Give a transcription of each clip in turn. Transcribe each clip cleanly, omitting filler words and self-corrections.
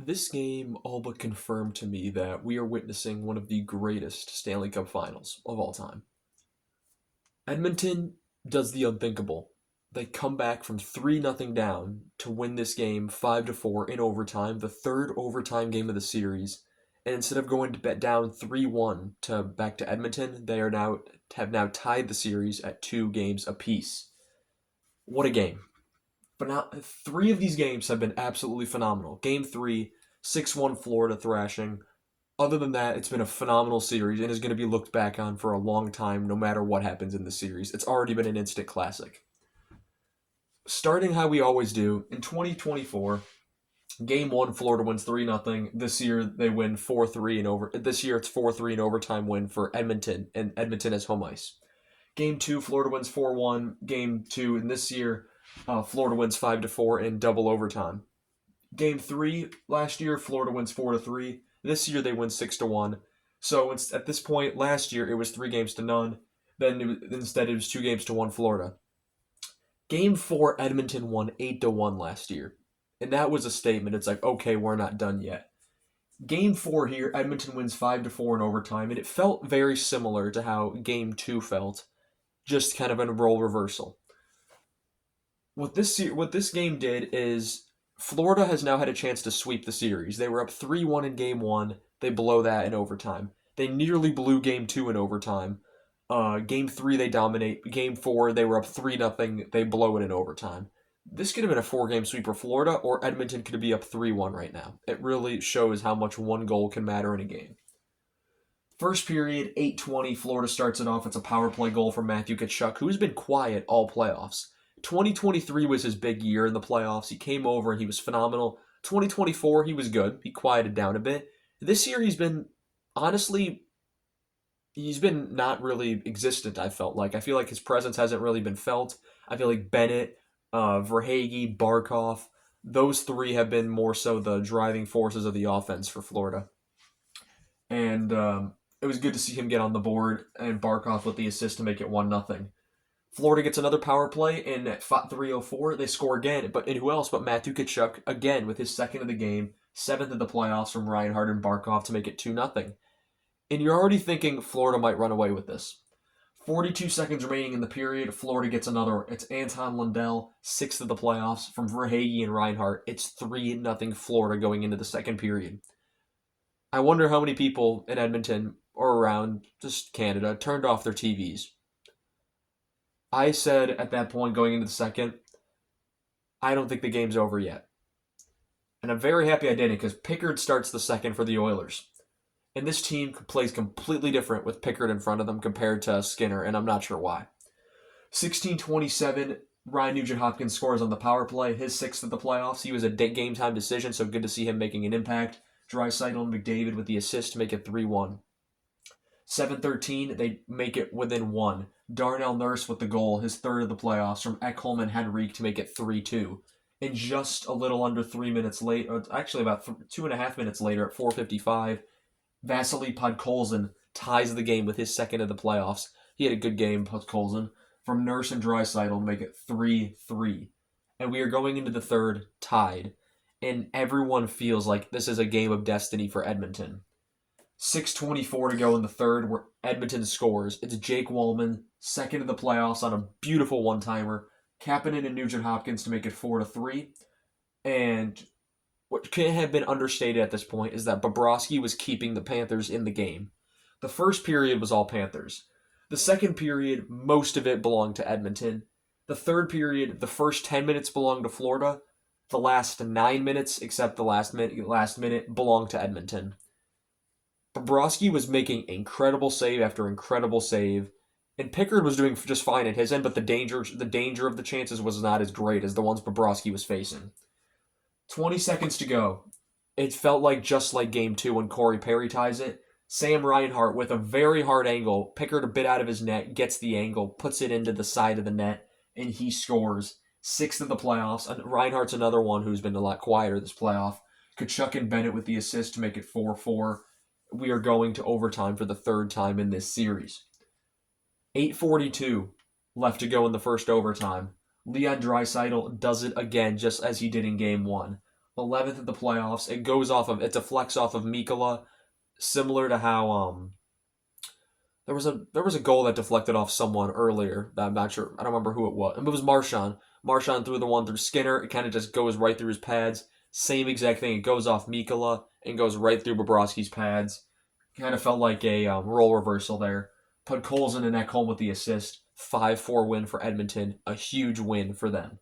This game all but confirmed to me that we are witnessing one of the greatest Stanley Cup finals of all time. Edmonton does the unthinkable. They come back from 3-0 down to win this game 5-4 in overtime, the third overtime game of the series. And instead of going to bet down 3-1 to back to Edmonton, they are now have now tied the series at 2 games apiece. What a game. But now 3 of these games have been absolutely phenomenal. Game 3, 6-1 Florida thrashing. Other than that, it's been a phenomenal series and is going to be looked back on for a long time no matter what happens in the series. It's already been an instant classic. Starting how we always do, in 2024, Game 1, Florida wins 3-0. This year, they win 4-3 in over. This year, it's 4-3 in overtime win for Edmonton, and Edmonton has home ice. Game 2, Florida wins 4-1. Game 2, and this year, Florida wins 5-4 in double overtime. Game 3 last year, Florida wins 4-3. This year they win 6-1. So it's, at this point last year it was 3 games to none. Then instead it was 2 games to 1 Florida. Game 4, Edmonton won 8-1 last year, and that was a statement. It's like, okay, we're not done yet. Game 4 here, Edmonton wins 5-4 in overtime, and it felt very similar to how Game 2 felt, just kind of in a role reversal. What this game did is Florida has now had a chance to sweep the series. They were up 3-1 in Game 1. They blow that in overtime. They nearly blew Game 2 in overtime. Game 3, they dominate. Game 4, they were up 3-0. They blow it in overtime. This could have been a 4-game sweep for Florida, or Edmonton could be up 3-1 right now. It really shows how much one goal can matter in a game. First period, 8:20, Florida starts it off. It's a power play goal from Matthew Tkachuk, who's been quiet all playoffs. 2023 was his big year in the playoffs. He came over and he was phenomenal. 2024, he was good. He quieted down a bit. This year, honestly, he's been not really existent, I felt like. I feel like his presence hasn't really been felt. I feel like Bennett, Verhaeghe, Barkov, those three have been more so the driving forces of the offense for Florida. And it was good to see him get on the board and Barkov with the assist to make it 1-0. Florida gets another power play, and at 3:04, they score again. And who else but Matthew Tkachuk, again, with his second of the game, seventh of the playoffs from Reinhart and Barkov to make it 2-0. And you're already thinking Florida might run away with this. 42 seconds remaining in the period, Florida gets another. It's Anton Lundell, sixth of the playoffs from Verhaeghe and Reinhart. It's 3-0 Florida going into the second period. I wonder how many people in Edmonton or around just Canada turned off their TVs. I said at that point going into the second, I don't think the game's over yet. And I'm very happy I didn't because Pickard starts the second for the Oilers. And this team plays completely different with Pickard in front of them compared to Skinner, and I'm not sure why. 16:27, Ryan Nugent-Hopkins scores on the power play, his sixth of the playoffs. He was a game-time decision, so good to see him making an impact. Draisaitl and McDavid with the assist to make it 3-1. 7:13, they make it within one. Darnell Nurse with the goal, his third of the playoffs, from Ekholm and Henrique to make it 3-2. And just a little under 3 minutes late, or actually about 2.5 minutes later at 4:55, Vasily Podkolzin ties the game with his second of the playoffs. He had a good game, Podkolzin, from Nurse and Draisaitl to make it 3-3. And we are going into the third tied. And everyone feels like this is a game of destiny for Edmonton. 6:24 to go in the third, where Edmonton scores. It's Jake Wallman, second of the playoffs on a beautiful one-timer. Kapanen and Nugent-Hopkins to make it 4-3. And what can't have been understated at this point is that Bobrovsky was keeping the Panthers in the game. The first period was all Panthers. The second period, most of it belonged to Edmonton. The third period, the first 10 minutes belonged to Florida. The last 9 minutes, except the last minute, belonged to Edmonton. Bobrovsky was making incredible save after incredible save, and Pickard was doing just fine at his end, but the danger of the chances was not as great as the ones Bobrovsky was facing. 20 seconds to go. It felt like just like Game 2 when Corey Perry ties it. Sam Reinhart with a very hard angle, Pickard a bit out of his net, gets the angle, puts it into the side of the net, and he scores. Sixth of the playoffs. And Reinhart's another one who's been a lot quieter this playoff. Tkachuk and Bennett with the assist to make it 4-4. We are going to overtime for the third time in this series. 8:42 left to go in the first overtime. Leon Draisaitl does it again just as he did in Game 1. 11th at the playoffs. It's a flex off of Mikola, similar to how there was a goal that deflected off someone earlier that I'm not sure. I don't remember who it was. It was Marchand. Marchand threw the one through Skinner. It kind of just goes right through his pads. Same exact thing. It goes off Mikola and goes right through Bobrovsky's pads. Kind of felt like a role reversal there. Put Colson and Ekholm with the assist. 5-4 win for Edmonton. A huge win for them.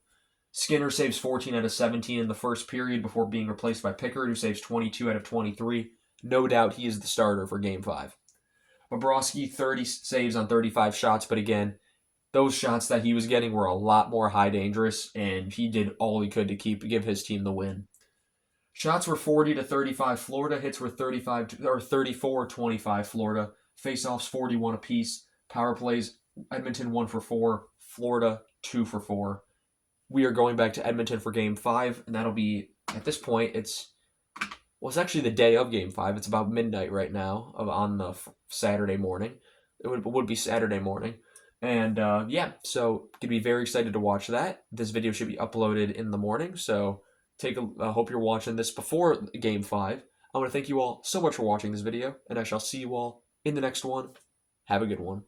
Skinner saves 14 out of 17 in the first period before being replaced by Pickard, who saves 22 out of 23. No doubt he is the starter for Game 5. Bobrovsky, 30 saves on 35 shots, but again, those shots that he was getting were a lot more high dangerous, and he did all he could to give his team the win. Shots were 40-35 Florida, hits were 34-25 Florida, faceoffs 41 apiece, power plays Edmonton 1 for 4, Florida 2 for 4. We are going back to Edmonton for Game 5, and that'll be, at this point, it's actually the day of Game 5. It's about midnight right now on the Saturday morning. It would be Saturday morning. And so could be very excited to watch that. This video should be uploaded in the morning, so I hope you're watching this before Game 5. I want to thank you all so much for watching this video, and I shall see you all in the next one. Have a good one.